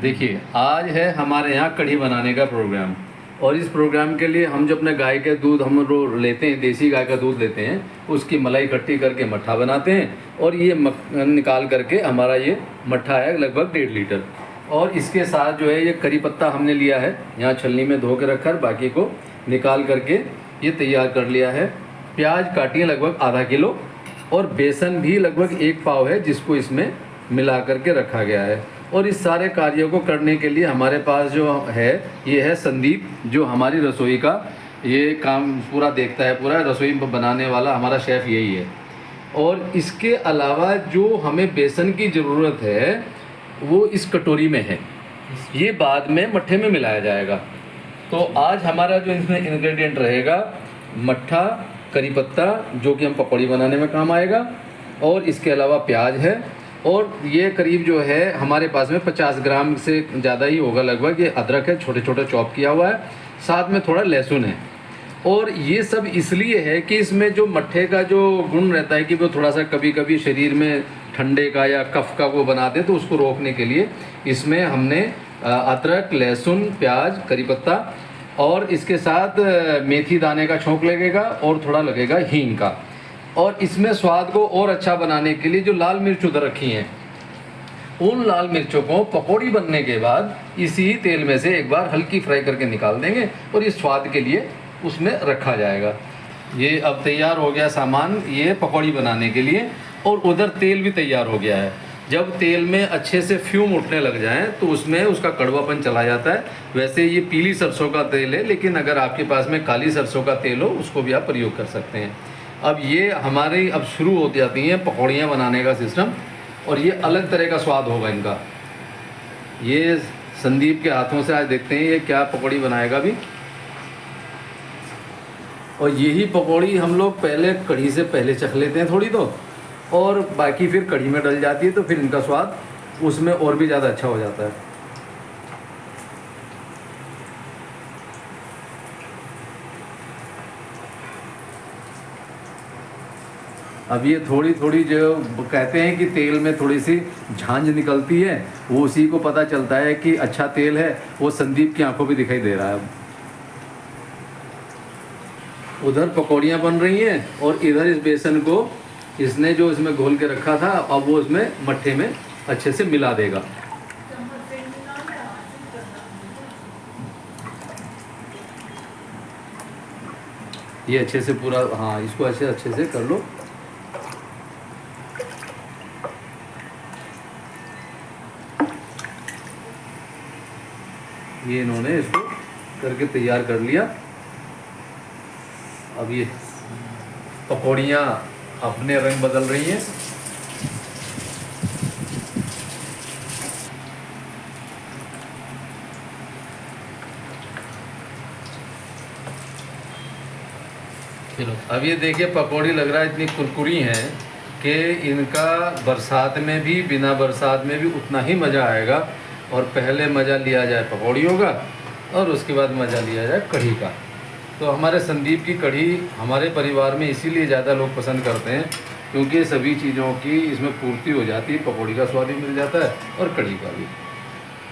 देखिए, आज है हमारे यहाँ कढ़ी बनाने का प्रोग्राम। और इस प्रोग्राम के लिए हम जो अपने गाय के दूध हम लोग लेते हैं, देसी गाय का दूध लेते हैं, उसकी मलाई इकट्ठी करके मट्ठा बनाते हैं। और ये निकाल करके हमारा ये मट्ठा है लगभग 1.5 लीटर। और इसके साथ जो है ये करी पत्ता हमने लिया है, यहाँ छलनी में धो के रखा है, बाकी को निकाल करके ये तैयार कर लिया है। प्याज काटी है लगभग आधा किलो, और बेसन भी लगभग 1 पाव है, जिसको इसमें मिला करके रखा गया है। और इस सारे कार्यों को करने के लिए हमारे पास जो है ये है संदीप, जो हमारी रसोई का ये काम पूरा देखता है, पूरा रसोई बनाने वाला हमारा शेफ़ यही है। और इसके अलावा जो हमें बेसन की ज़रूरत है वो इस कटोरी में है, ये बाद में मट्ठे में मिलाया जाएगा। तो आज हमारा जो इसमें इंग्रेडिएंट रहेगा, मट्ठा, करी पत्ता जो कि हम पकौड़ी बनाने में काम आएगा, और इसके अलावा प्याज है, और ये करीब जो है हमारे पास में 50 ग्राम से ज़्यादा ही होगा लगभग, ये अदरक है छोटे छोटे चॉप किया हुआ है, साथ में थोड़ा लहसुन है। और ये सब इसलिए है कि इसमें जो मट्ठे का जो गुण रहता है कि वो थोड़ा सा कभी कभी शरीर में ठंडे का या कफ का वो बना दे, तो उसको रोकने के लिए इसमें हमने अदरक, लहसुन, प्याज, करी पत्ता, और इसके साथ मेथी दाने का छोंक लगेगा, और थोड़ा लगेगा हींग का। और इसमें स्वाद को और अच्छा बनाने के लिए जो लाल मिर्च उधर रखी हैं, उन लाल मिर्चों को पकौड़ी बनने के बाद इसी तेल में से एक बार हल्की फ्राई करके निकाल देंगे, और इस स्वाद के लिए उसमें रखा जाएगा। ये अब तैयार हो गया सामान ये पकौड़ी बनाने के लिए, और उधर तेल भी तैयार हो गया है। जब तेल में अच्छे से फ्यूम उठने लग जाएं तो उसमें उसका कड़वापन चला जाता है। वैसे ये पीली सरसों का तेल है, लेकिन अगर आपके पास में काली सरसों का तेल हो उसको भी आप प्रयोग कर सकते हैं। अब ये हमारी अब शुरू हो जाती हैं पकौड़ियाँ बनाने का सिस्टम, और ये अलग तरह का स्वाद होगा इनका। ये संदीप के हाथों से आज देखते हैं ये क्या पकौड़ी बनाएगा अभी। और यही पकौड़ी हम लोग पहले कढ़ी से पहले चख लेते हैं थोड़ी तो, और बाकी फिर कढ़ी में डल जाती है, तो फिर इनका स्वाद उसमें और भी ज़्यादा अच्छा हो जाता है। अब ये थोड़ी थोड़ी जो कहते हैं कि तेल में थोड़ी सी झांझ निकलती है, वो उसी को पता चलता है कि अच्छा तेल है, वो संदीप की आंखों पे दिखाई दे रहा है। अब उधर पकौड़ियाँ बन रही हैं, और इधर इस बेसन को इसने जो इसमें घोल के रखा था, अब वो इसमें मट्ठे में अच्छे से मिला देगा। ये अच्छे से पूरा, हाँ, इसको अच्छे से कर लो। ये इन्होंने इसको करके तैयार कर लिया। अब ये पकौड़ियाँ अपने रंग बदल रही हैं। चलो अब ये देखिए पकौड़ी लग रहा है इतनी कुरकुरी हैं कि इनका बरसात में भी, बिना बरसात में भी उतना ही मज़ा आएगा। और पहले मज़ा लिया जाए पकौड़ियों का, और उसके बाद मज़ा लिया जाए कढ़ी का। तो हमारे संदीप की कढ़ी हमारे परिवार में इसीलिए ज़्यादा लोग पसंद करते हैं, क्योंकि सभी चीज़ों की इसमें पूर्ति हो जाती है, पकौड़ी का स्वाद भी मिल जाता है और कढ़ी का भी।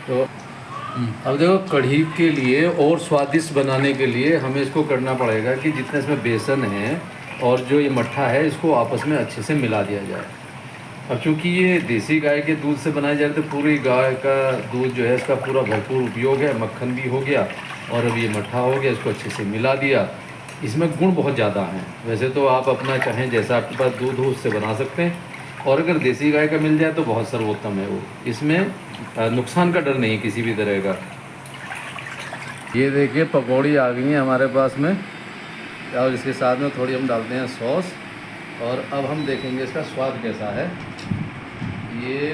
तो अब देखो, कढ़ी के लिए और स्वादिष्ट बनाने के लिए हमें इसको करना पड़ेगा कि जितने इसमें बेसन है और जो ये मट्ठा है, इसको आपस में अच्छे से मिला दिया जाए। अब चूँकि ये देसी गाय के दूध से बनाया जाए, तो पूरी गाय का दूध जो है इसका पूरा भरपूर उपयोग है, मक्खन भी हो गया और अब ये मट्ठा हो गया, इसको अच्छे से मिला दिया। इसमें गुण बहुत ज़्यादा हैं। वैसे तो आप अपना चाहें जैसा आपके पास दूध हो उससे बना सकते हैं, और अगर देसी गाय का मिल जाए तो बहुत सर्वोत्तम है वो। इसमें नुकसान का डर नहीं किसी भी तरह का। ये देखिए पकौड़ी आ गई हैं हमारे पास में, और इसके साथ में थोड़ी हम डालते हैं सॉस, और अब हम देखेंगे इसका स्वाद कैसा है। ये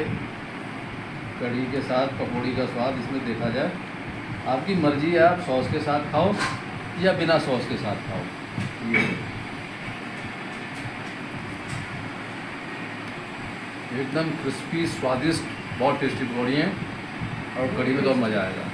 कढ़ी के साथ पकौड़ी का स्वाद इसमें देखा जाए, आपकी मर्ज़ी है, आप सॉस के साथ खाओ या बिना सॉस के साथ खाओ। ये एकदम क्रिस्पी, स्वादिष्ट, बहुत टेस्टी पकौड़ी हैं, और कढ़ी में तो और मज़ा आएगा।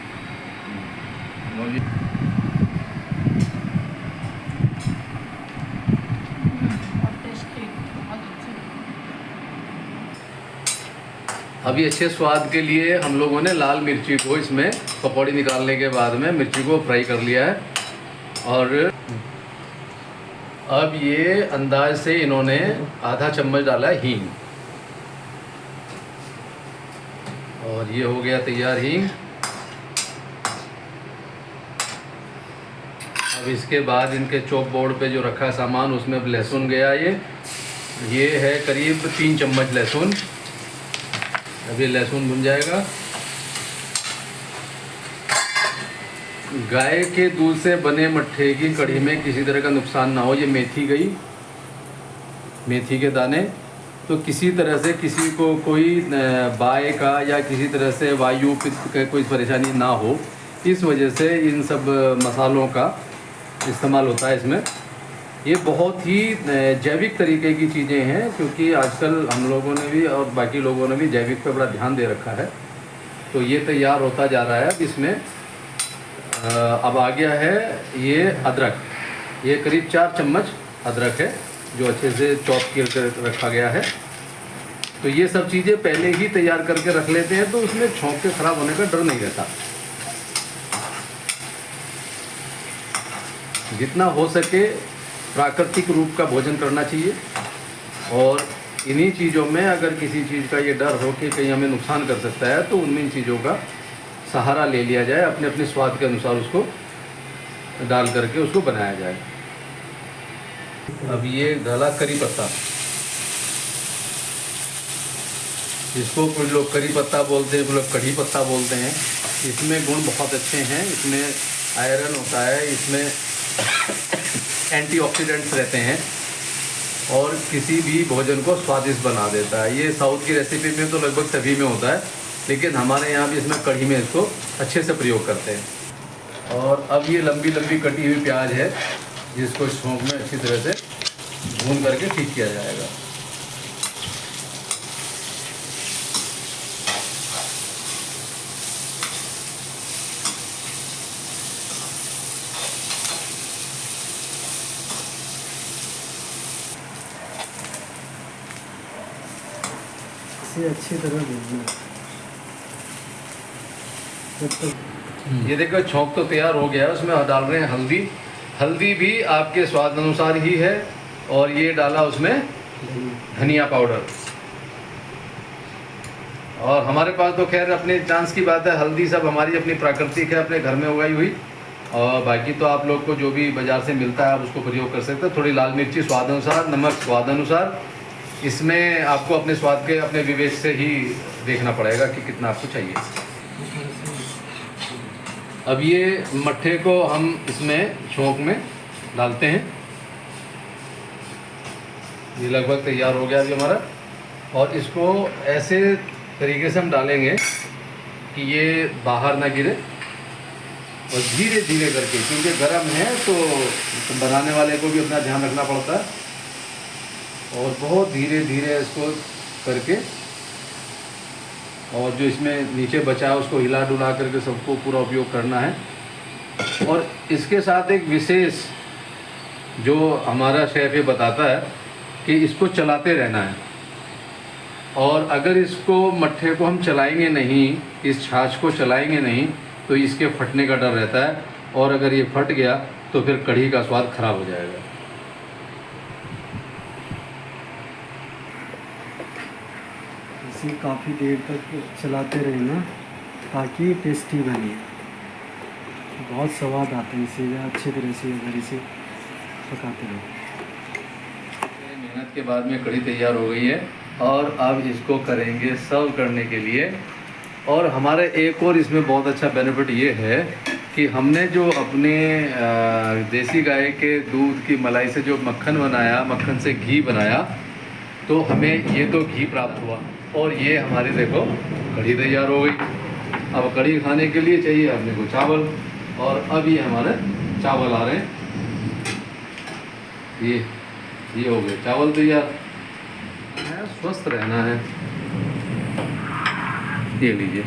अभी अच्छे स्वाद के लिए हम लोगों ने लाल मिर्ची को इसमें पकौड़ी निकालने के बाद में मिर्ची को फ्राई कर लिया है। और अब ये अंदाज से इन्होंने आधा चम्मच डाला है हींग, और ये हो गया तैयार हींग। अब इसके बाद इनके चॉप बोर्ड पे जो रखा है सामान उसमें अब लहसुन गया। ये है करीब 3 चम्मच लहसुन। अभी लहसुन भुन जाएगा। गाय के दूध से बने मट्ठे की कढ़ी में किसी तरह का नुकसान ना हो। ये मेथी गई, मेथी के दाने, तो किसी तरह से किसी को कोई बाय का या किसी तरह से वायु पित्त का कोई परेशानी ना हो, इस वजह से इन सब मसालों का इस्तेमाल होता है इसमें। ये बहुत ही जैविक तरीके की चीज़ें हैं, क्योंकि आजकल हम लोगों ने भी और बाकी लोगों ने भी जैविक पे बड़ा ध्यान दे रखा है। तो ये तैयार होता जा रहा है। अब इसमें अब आ गया है ये अदरक। ये करीब 4 चम्मच अदरक है जो अच्छे से चॉप कर रखा गया है। तो ये सब चीज़ें पहले ही तैयार करके रख लेते हैं, तो उसमें छौंक के ख़राब होने का डर नहीं रहता। जितना हो सके प्राकृतिक रूप का भोजन करना चाहिए, और इन्हीं चीज़ों में अगर किसी चीज़ का ये डर हो कि कहीं हमें नुकसान कर सकता है, तो उनमें इन चीज़ों का सहारा ले लिया जाए, अपने अपने स्वाद के अनुसार उसको डाल करके उसको बनाया जाए। अब ये डाला करी पत्ता, इसको कुछ लोग करी पत्ता बोलते हैं, कुछ लोग कढ़ी पत्ता बोलते हैं। इसमें गुण बहुत अच्छे हैं। इसमें आयरन होता है, इसमें एंटीऑक्सीडेंट्स रहते हैं, और किसी भी भोजन को स्वादिष्ट बना देता है। ये साउथ की रेसिपी में तो लगभग सभी में होता है, लेकिन हमारे यहाँ भी इसमें कढ़ी में इसको अच्छे से प्रयोग करते हैं। और अब ये लंबी लंबी कटी हुई प्याज है, जिसको छौंक में अच्छी तरह से भून करके ठीक किया जाएगा। इसे अच्छी तरह भूनना। ये देखो छौंक तो तैयार हो गया है। उसमें डाल रहे हैं हल्दी। हल्दी भी आपके स्वाद अनुसार ही है, और ये डाला उसमें धनिया पाउडर। और हमारे पास तो खैर अपने चांस की बात है, हल्दी सब हमारी अपनी प्राकृतिक है, अपने घर में उगाई हुई। और बाकी तो आप लोग को जो भी बाज़ार से मिलता है आप उसको प्रयोग कर सकते हैं। थोड़ी लाल मिर्ची स्वाद अनुसार, नमक स्वाद अनुसार। इसमें आपको अपने स्वाद के, अपने विवेक से ही देखना पड़ेगा कि कितना आपको चाहिए। अब ये मट्ठे को हम इसमें छौंक में डालते हैं। ये लगभग तैयार हो गया अभी हमारा, और इसको ऐसे तरीके से हम डालेंगे कि ये बाहर ना गिरे, और धीरे धीरे करके, क्योंकि गर्म है तो बनाने वाले को भी अपना ध्यान रखना पड़ता है। और बहुत धीरे धीरे इसको करके, और जो इसमें नीचे बचा है उसको हिला डुला करके सबको पूरा उपयोग करना है। और इसके साथ एक विशेष जो हमारा शेफ़ ये बताता है कि इसको चलाते रहना है। और अगर इसको मट्ठे को हम चलाएंगे नहीं, इस छाछ को चलाएंगे नहीं, तो इसके फटने का डर रहता है, और अगर ये फट गया तो फिर कढ़ी का स्वाद खराब हो जाएगा। इसे काफ़ी देर तक चलाते रहना ताकि टेस्टी बने। बहुत स्वाद आता है इसे अच्छी तरह से अगर इसे पकाते रहो। मेहनत के बाद में कढ़ी तैयार हो गई है, और अब इसको करेंगे सर्व करने के लिए। और हमारे एक और इसमें बहुत अच्छा बेनिफिट ये है कि हमने जो अपने देसी गाय के दूध की मलाई से जो मक्खन बनाया, मक्खन से घी बनाया, तो हमें ये तो घी प्राप्त हुआ, और ये हमारी देखो कढ़ी तैयार हो गई। अब कढ़ी खाने के लिए चाहिए अपने को चावल, और अब ये हमारे चावल आ रहे हैं। ये हो गए चावल तैयार। स्वस्थ रहना है, ये लीजिए।